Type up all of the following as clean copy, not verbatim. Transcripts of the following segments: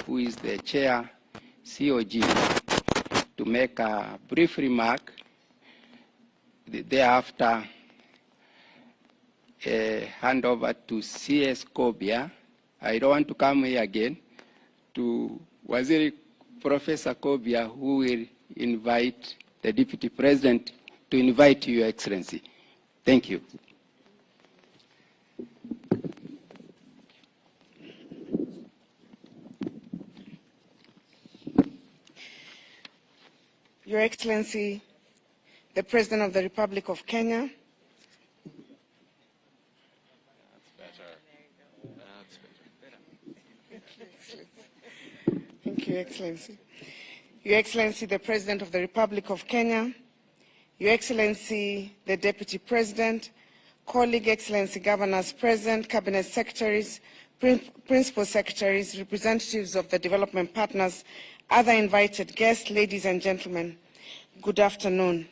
who is the chair COG, to make a brief remark. Thereafter, hand over to CS Kobia. I don't want to come here again, to Waziri Professor Kobia, who will invite the Deputy President to invite you, Your Excellency. Thank you. Your Excellency, the President of the Republic of Kenya, Thank you, Excellency. Your Excellency, the President of the Republic of Kenya, Your Excellency, the Deputy President, colleague Excellency Governors present, Cabinet Secretaries, Principal Secretaries, representatives of the development partners, other invited guests, ladies and gentlemen, good afternoon.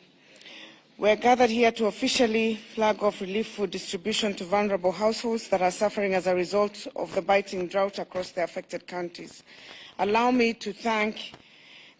We're gathered here to officially flag off relief food distribution to vulnerable households that are suffering as a result of the biting drought across the affected counties. Allow me to thank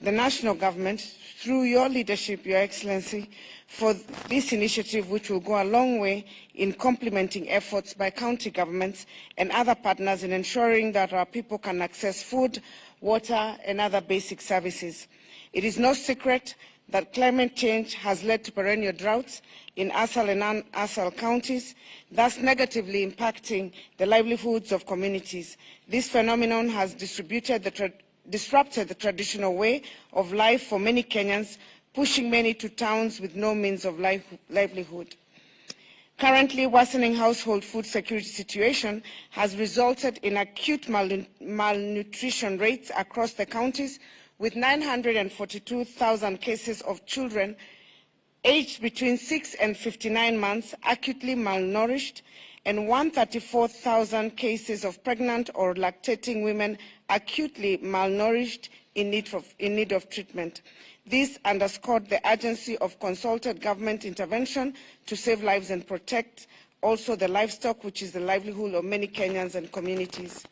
the national government, through your leadership, Your Excellency, for this initiative, which will go a long way in complementing efforts by county governments and other partners in ensuring that our people can access food, water, and other basic services. It is no secret that climate change has led to perennial droughts in ASAL and non-ASAL counties, thus negatively impacting the livelihoods of communities. This phenomenon has disrupted the traditional way of life for many Kenyans, pushing many to towns with no means of livelihood. Currently, worsening household food security situation has resulted in acute malnutrition rates across the counties, with 942,000 cases of children aged between 6 and 59 months acutely malnourished, and 134,000 cases of pregnant or lactating women acutely malnourished in need of treatment. This underscored the urgency of consulted government intervention to save lives and protect also the livestock, which is the livelihood of many Kenyans and communities.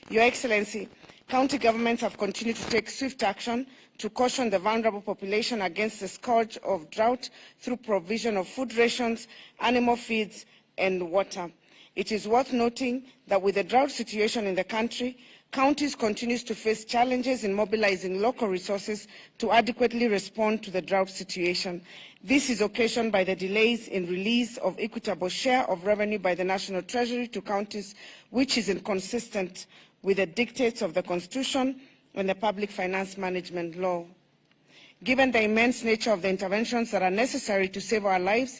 Your Excellency, county governments have continued to take swift action to caution the vulnerable population against the scourge of drought through provision of food rations, animal feeds, and water. It is worth noting that with the drought situation in the country, counties continue to face challenges in mobilizing local resources to adequately respond to the drought situation. This is occasioned by the delays in release of equitable share of revenue by the National Treasury to counties, which is inconsistent with the dictates of the Constitution and the Public Finance Management Law. Given the immense nature of the interventions that are necessary to save our lives,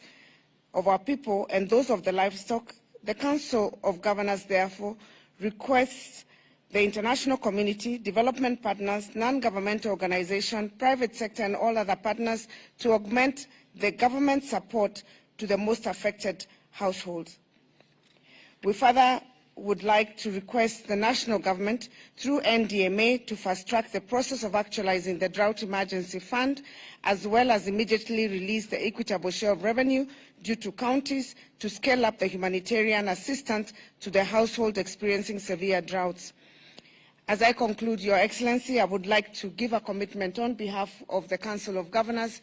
of our people and those of the livestock, the Council of Governors therefore requests the international community, development partners, non-governmental organizations, private sector and all other partners to augment the government support to the most affected households. We further would like to request the national government through NDMA to fast-track the process of actualizing the Drought Emergency Fund, as well as immediately release the equitable share of revenue due to counties to scale up the humanitarian assistance to the household experiencing severe droughts. As I conclude, Your Excellency, I would like to give a commitment on behalf of the Council of Governors.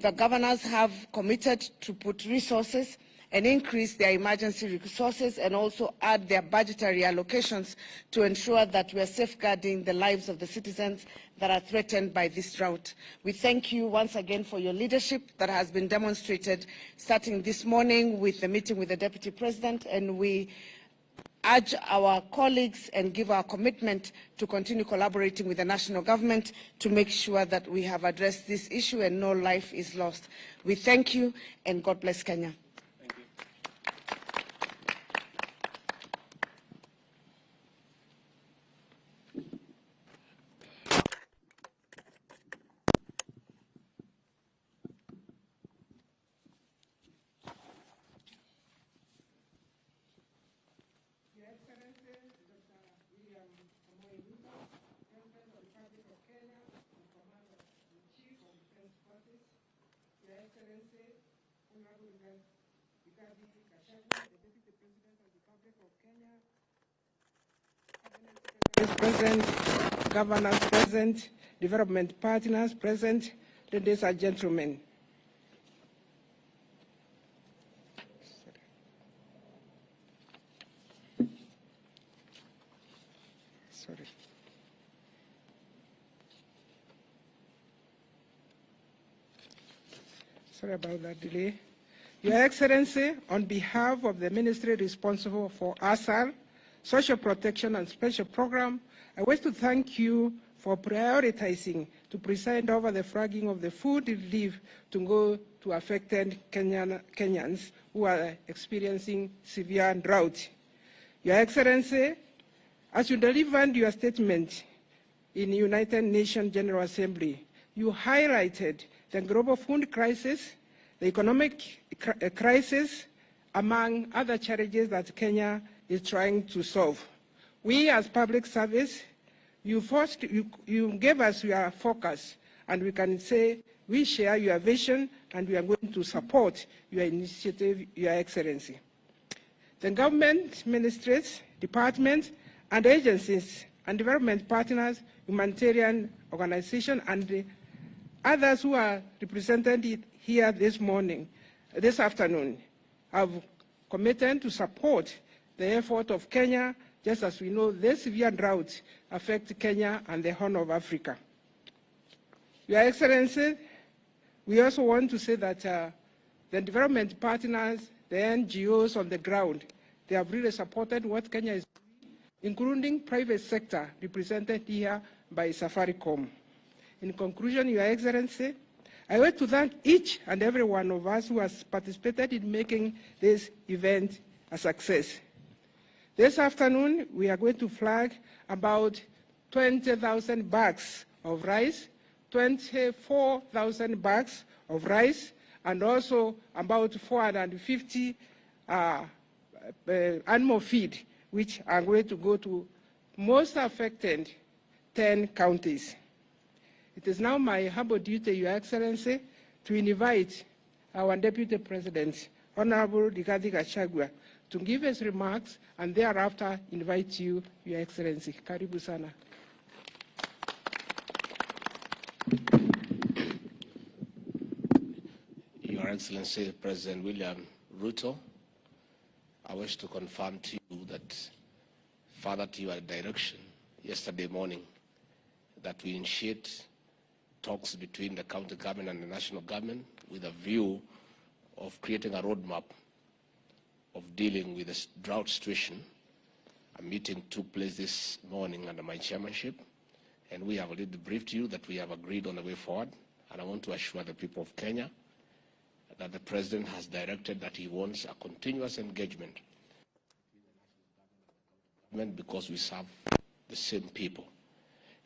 The governors have committed to put resources and increase their emergency resources and also add their budgetary allocations to ensure that we are safeguarding the lives of the citizens that are threatened by this drought. We thank you once again for your leadership that has been demonstrated starting this morning with the meeting with the Deputy President, and we urge our colleagues and give our commitment to continue collaborating with the national government to make sure that we have addressed this issue and no life is lost. We thank you and God bless Kenya. Your Excellency, Honorable Rigathi Gachagua, the Deputy President of the Republic of Kenya, Cabinet Secretary Vice President, Governors present, development partners present, ladies and gentlemen. Sorry about that delay. Your Excellency, on behalf of the ministry responsible for ASAL, Social Protection and Special Program, I wish to thank you for prioritizing to preside over the flagging of the food relief to go to affected Kenyans who are experiencing severe drought. Your Excellency, as you delivered your statement in the United Nations General Assembly, you highlighted the global food crisis, the economic crisis, among other challenges that Kenya is trying to solve. We, as public service, you gave us your focus, and we can say we share your vision, and we are going to support your initiative, Your Excellency. The government, ministries, departments, and agencies, and development partners, humanitarian organizations, and the others who are represented here this afternoon, have committed to support the effort of Kenya, just as we know this severe drought affects Kenya and the Horn of Africa. Your Excellency, we also want to say that the development partners, the NGOs on the ground, they have really supported what Kenya is doing, including private sector represented here by Safaricom. In conclusion, Your Excellency, I want to thank each and every one of us who has participated in making this event a success. This afternoon, we are going to flag about 20,000 bags of rice, 24,000 bags of rice, and also about 450 animal feed, which are going to go to most affected 10 counties. It is now my humble duty, Your Excellency, to invite our Deputy President, Honorable Rigathi Gachagua, to give his remarks, and thereafter invite you, Your Excellency. Karibu sana. Your Excellency, President William Ruto, I wish to confirm to you that, further to your direction yesterday morning, that we initiate talks between the county government and the national government with a view of creating a roadmap of dealing with this drought situation. A meeting took place this morning under my chairmanship, and we have already briefed you that we have agreed on the way forward. And I want to assure the people of Kenya that the President has directed that he wants a continuous engagement because we serve the same people.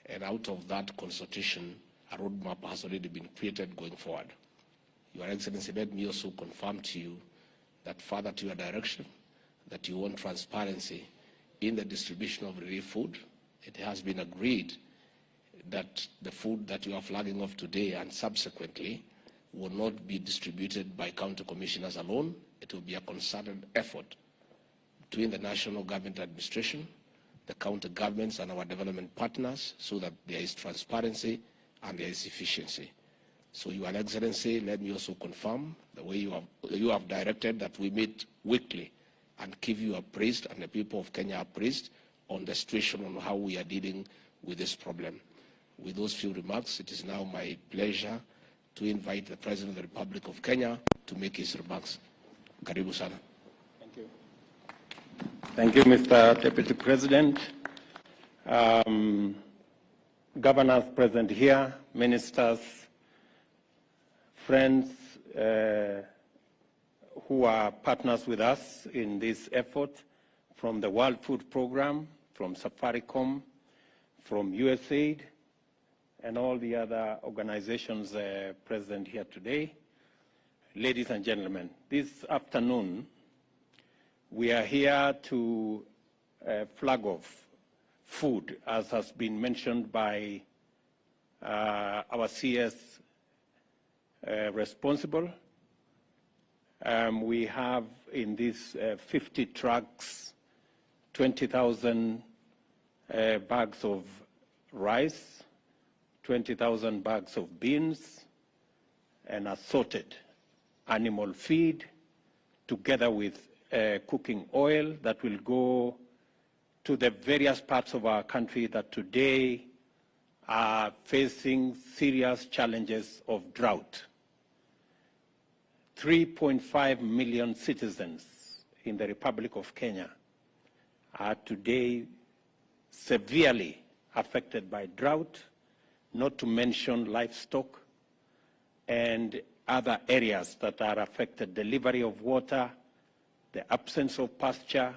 And out of that consultation, a roadmap has already been created going forward. Your Excellency, let me also confirm to you that, further to your direction, that you want transparency in the distribution of relief food. It has been agreed that the food that you are flagging off today and subsequently will not be distributed by county commissioners alone. It will be a concerted effort between the national government administration, the county governments, and our development partners, so that there is transparency and there is efficiency. So, Your Excellency, let me also confirm the way you have directed that we meet weekly and keep you appraised and the people of Kenya appraised on the situation on how we are dealing with this problem. With those few remarks, it is now my pleasure to invite the President of the Republic of Kenya to make his remarks. Karibu sana. Thank you. Thank you, Mr. Deputy President. Governors present here, ministers, friends who are partners with us in this effort, from the World Food Program, from Safaricom, from USAID, and all the other organizations present here today. Ladies and gentlemen, this afternoon, we are here to flag off food, as has been mentioned by our CS responsible. We have in these 50 trucks, 20,000 bags of rice, 20,000 bags of beans, and assorted animal feed, together with cooking oil that will go to the various parts of our country that today are facing serious challenges of drought. 3.5 million citizens in the Republic of Kenya are today severely affected by drought, not to mention livestock and other areas that are affected, delivery of water, the absence of pasture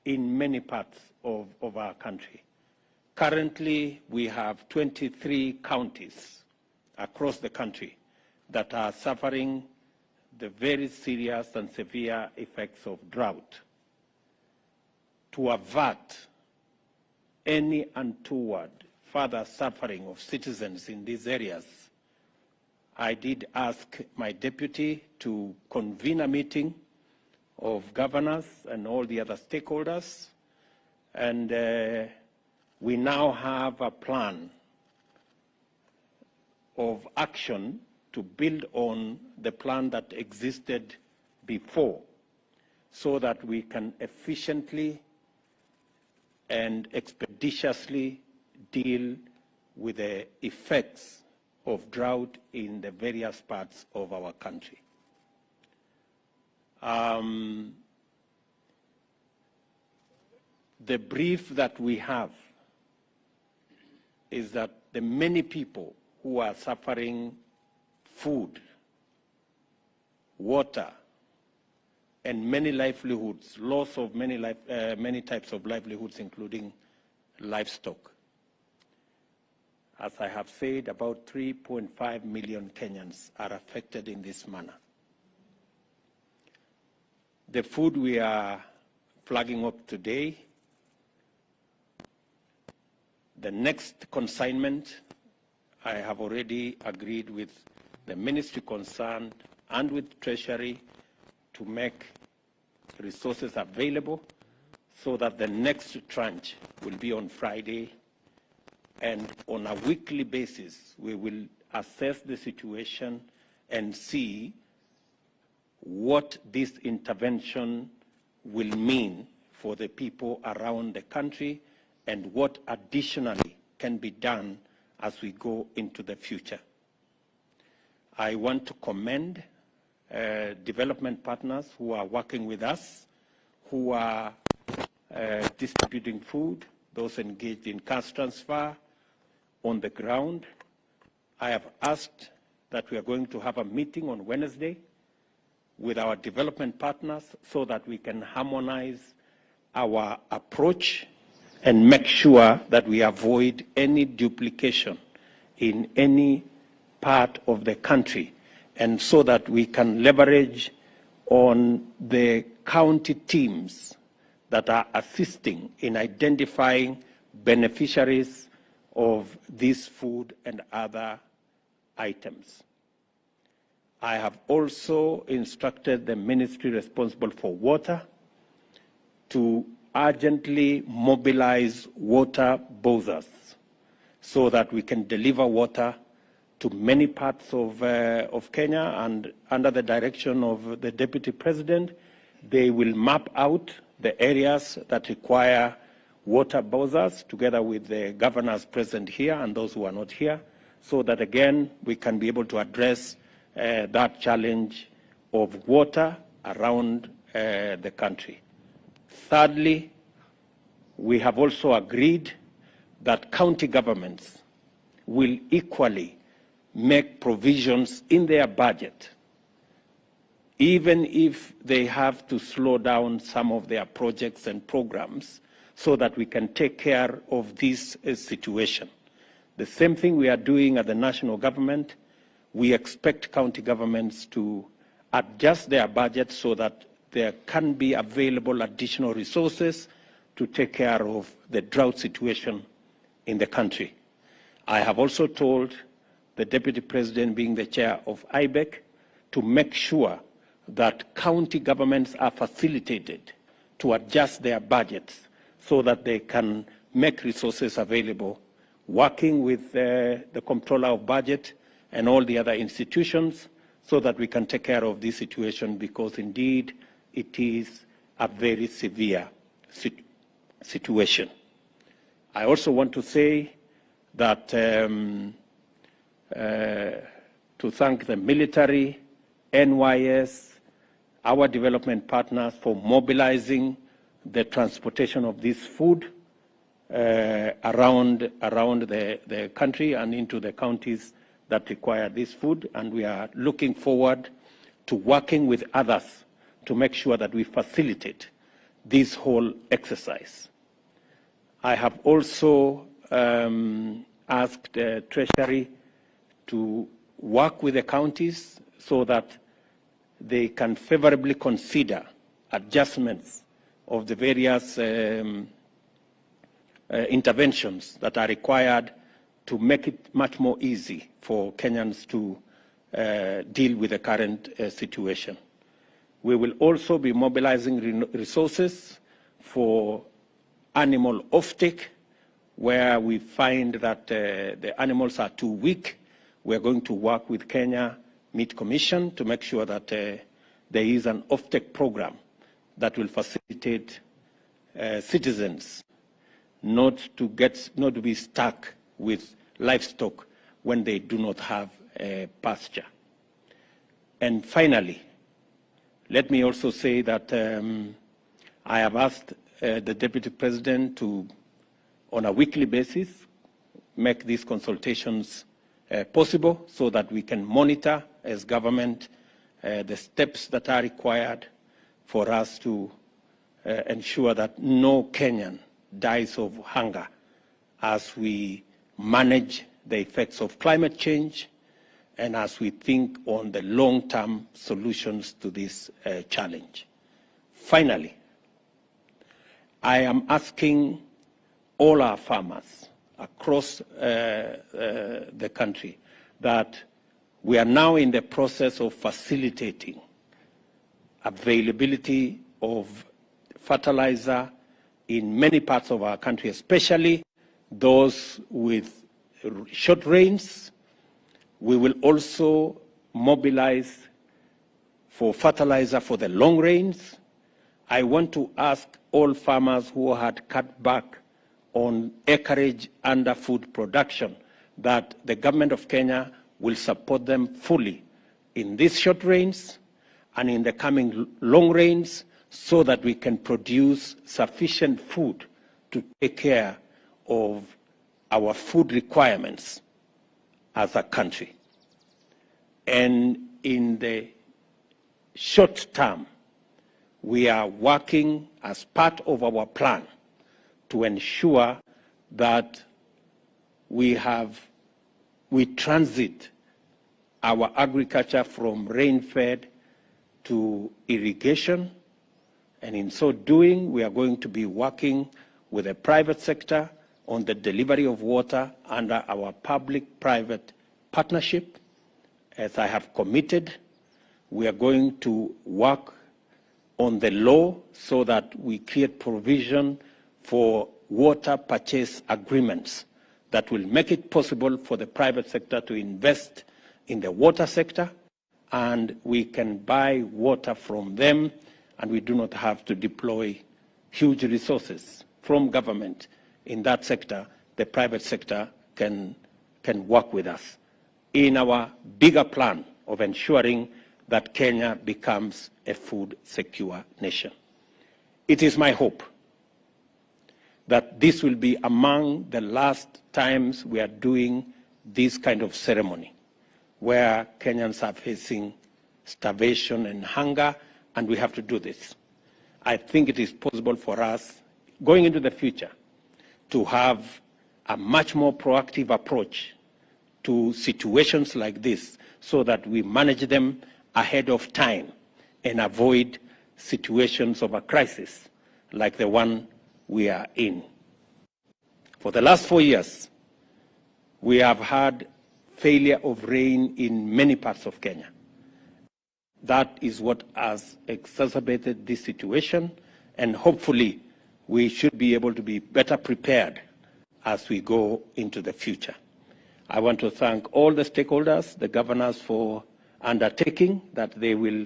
in many parts of our country. Currently, we have 23 counties across the country that are suffering the very serious and severe effects of drought. To avert any untoward further suffering of citizens in these areas, I did ask my deputy to convene a meeting of governors and all the other stakeholders, and we now have a plan of action to build on the plan that existed before, so that we can efficiently and expeditiously deal with the effects of drought in the various parts of our country. The brief that we have is that the many people who are suffering food, water, and many livelihoods, loss of many types of livelihoods, including livestock. As I have said, about 3.5 million Kenyans are affected in this manner. The food we are flagging up today, the next consignment, I have already agreed with the ministry concerned and with Treasury to make resources available so that the next tranche will be on Friday, and on a weekly basis we will assess the situation and see what this intervention will mean for the people around the country and what additionally can be done as we go into the future. I want to commend development partners who are working with us, who are distributing food, those engaged in cash transfer on the ground. I have asked that we are going to have a meeting on Wednesday with our development partners so that we can harmonize our approach and make sure that we avoid any duplication in any part of the country, and so that we can leverage on the county teams that are assisting in identifying beneficiaries of this food and other items. I have also instructed the ministry responsible for water to urgently mobilize water bowsers so that we can deliver water to many parts of Kenya, and under the direction of the Deputy President, they will map out the areas that require water bowsers together with the governors present here and those who are not here, so that again we can be able to address that challenge of water around the country. Thirdly, we have also agreed that county governments will equally make provisions in their budget, even if they have to slow down some of their projects and programs, so that we can take care of this situation. The same thing we are doing at the national government. We expect county governments to adjust their budget so that there can be available additional resources to take care of the drought situation in the country. I have also told the Deputy President, being the chair of IBEC, to make sure that county governments are facilitated to adjust their budgets so that they can make resources available, working with the Comptroller of Budget and all the other institutions so that we can take care of this situation, because indeed it is a very severe situation. I also want to say that to thank the military, NYS, our development partners for mobilizing the transportation of this food around the country and into the counties that require this food. And we are looking forward to working with others to make sure that we facilitate this whole exercise. I have also asked the Treasury to work with the counties so that they can favorably consider adjustments of the various interventions that are required to make it much more easy for Kenyans to deal with the current situation. We will also be mobilizing resources for animal offtake, where we find that the animals are too weak. We are going to work with Kenya Meat Commission to make sure that there is an offtake program that will facilitate citizens not to be stuck with livestock when they do not have pasture. And finally, let me also say that I have asked the Deputy President to, on a weekly basis, make these consultations possible so that we can monitor as government the steps that are required for us to ensure that no Kenyan dies of hunger as we manage the effects of climate change and as we think on the long-term solutions to this challenge. Finally, I am asking all our farmers across the country that we are now in the process of facilitating availability of fertilizer in many parts of our country, especially those with short rains. We will also mobilize for fertilizer for the long rains. I want to ask all farmers who had cut back on acreage under food production that the government of Kenya will support them fully in these short rains and in the coming long rains so that we can produce sufficient food to take care of our food requirements as a country. And in the short term, we are working as part of our plan to ensure that we transit our agriculture from rain-fed to irrigation. And in so doing, we are going to be working with the private sector on the delivery of water under our public-private partnership. As I have committed, we are going to work on the law so that we create provision for water purchase agreements that will make it possible for the private sector to invest in the water sector, and we can buy water from them, and we do not have to deploy huge resources from government in that sector. The private sector can work with us in our bigger plan of ensuring that Kenya becomes a food-secure nation. It is my hope that this will be among the last times we are doing this kind of ceremony, where Kenyans are facing starvation and hunger, and we have to do this. I think it is possible for us, going into the future, to have a much more proactive approach to situations like this so that we manage them ahead of time and avoid situations of a crisis like the one we are in. For the last 4 years, we have had failure of rain in many parts of Kenya. That is what has exacerbated this situation, and hopefully we should be able to be better prepared as we go into the future. I want to thank all the stakeholders, the governors, for undertaking that they will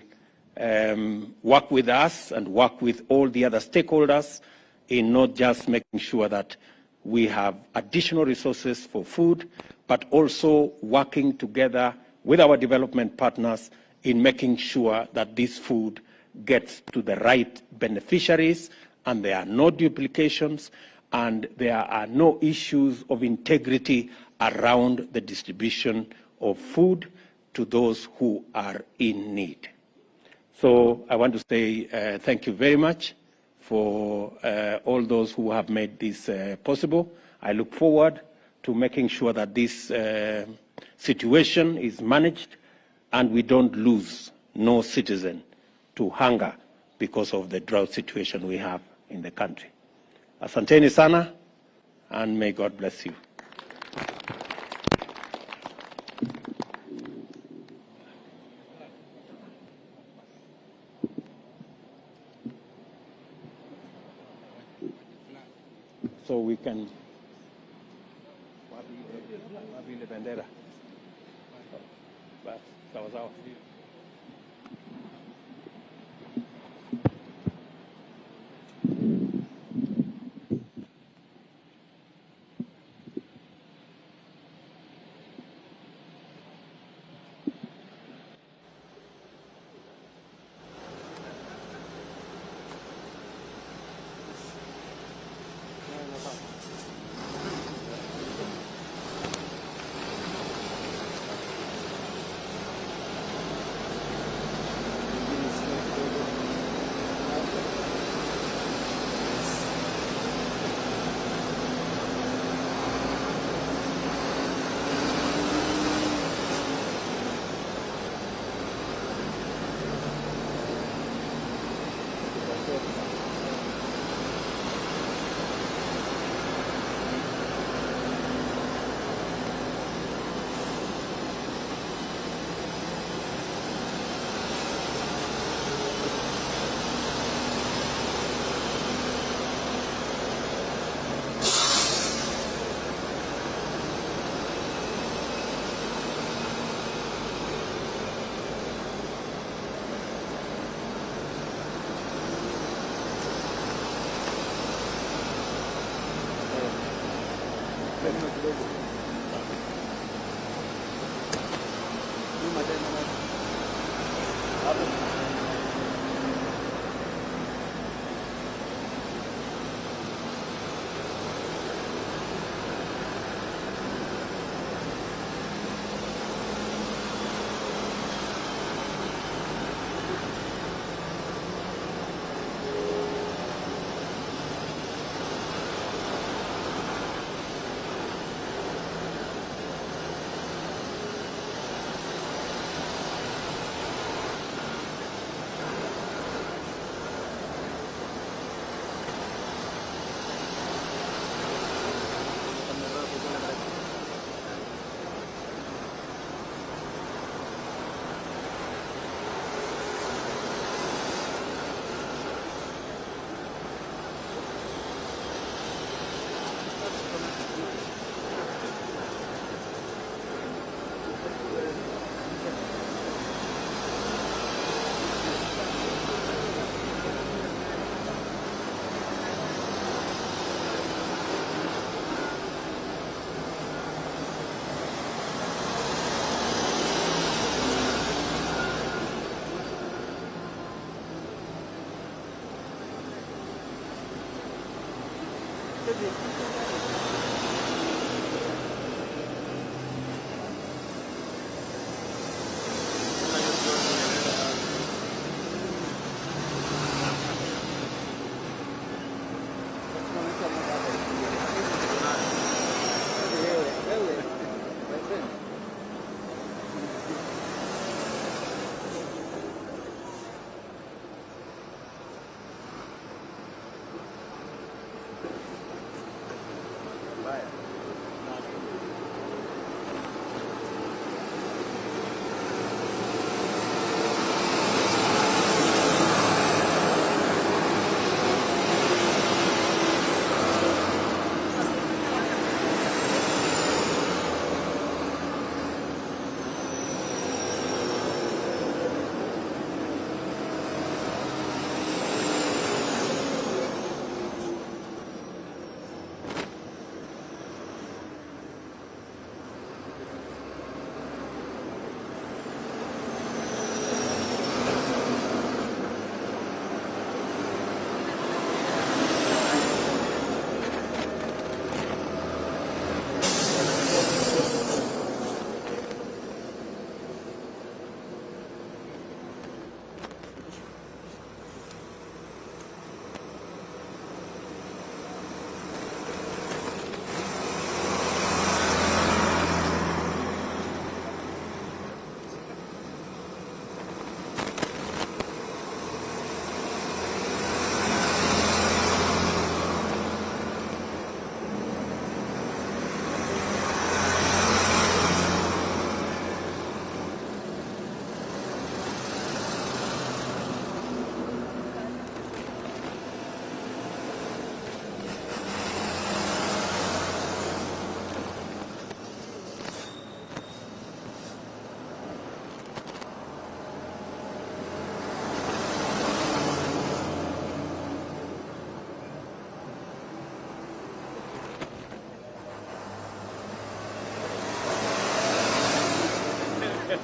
work with us and work with all the other stakeholders in not just making sure that we have additional resources for food, but also working together with our development partners in making sure that this food gets to the right beneficiaries and there are no duplications and there are no issues of integrity around the distribution of food to those who are in need. So I want to say thank you very much for all those who have made this possible. I look forward to making sure that this situation is managed and we don't lose no citizen to hunger because of the drought situation we have in the country. Asanteni sana, and may God bless you. So we can bendera. Sawa sawa.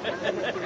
Because